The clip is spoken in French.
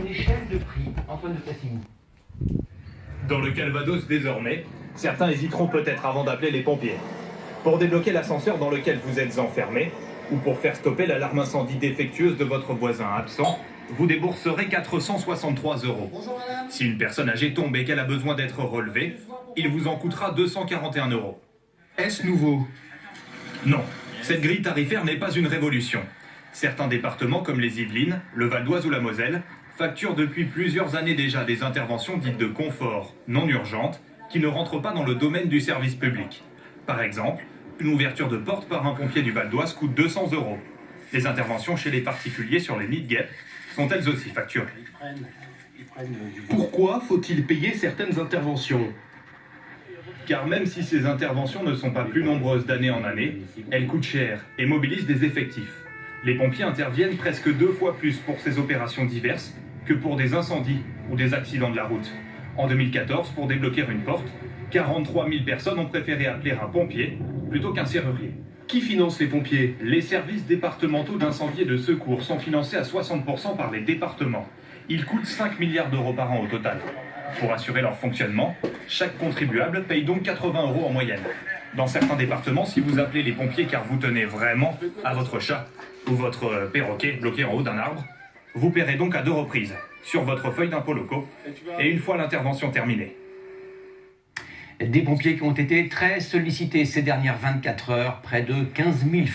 l'échelle de prix. Antoine de Tassigny. Dans le Calvados désormais, certains hésiteront peut-être avant d'appeler les pompiers. Pour débloquer l'ascenseur dans lequel vous êtes enfermé, ou pour faire stopper l'alarme incendie défectueuse de votre voisin absent, vous débourserez 463 €. Si une personne âgée tombe et qu'elle a besoin d'être relevée, il vous en coûtera 241 €. Est-ce nouveau? Non, cette grille tarifaire n'est pas une révolution. Certains départements comme les Yvelines, le Val d'Oise ou la Moselle facturent depuis plusieurs années déjà des interventions dites de confort, non urgentes, qui ne rentrent pas dans le domaine du service public. Par exemple, une ouverture de porte par un pompier du Val d'Oise coûte 200 €. Les interventions chez les particuliers sur les nids de guêpes sont elles aussi facturées. Pourquoi faut-il payer certaines interventions? Car même si ces interventions ne sont pas plus nombreuses d'année en année, elles coûtent cher et mobilisent des effectifs. Les pompiers interviennent presque 2 fois plus pour ces opérations diverses que pour des incendies ou des accidents de la route. En 2014, pour débloquer une porte, 43 000 personnes ont préféré appeler un pompier plutôt qu'un serrurier. Qui finance les pompiers? Les services départementaux d'incendie et de secours sont financés à 60% par les départements. Ils coûtent 5 milliards d'euros par an au total. Pour assurer leur fonctionnement, chaque contribuable paye donc 80 € en moyenne. Dans certains départements, si vous appelez les pompiers car vous tenez vraiment à votre chat ou votre perroquet bloqué en haut d'un arbre, vous paierez donc à 2 reprises sur votre feuille d'impôts locaux et une fois l'intervention terminée. Des pompiers qui ont été très sollicités ces dernières 24 heures, près de 15 000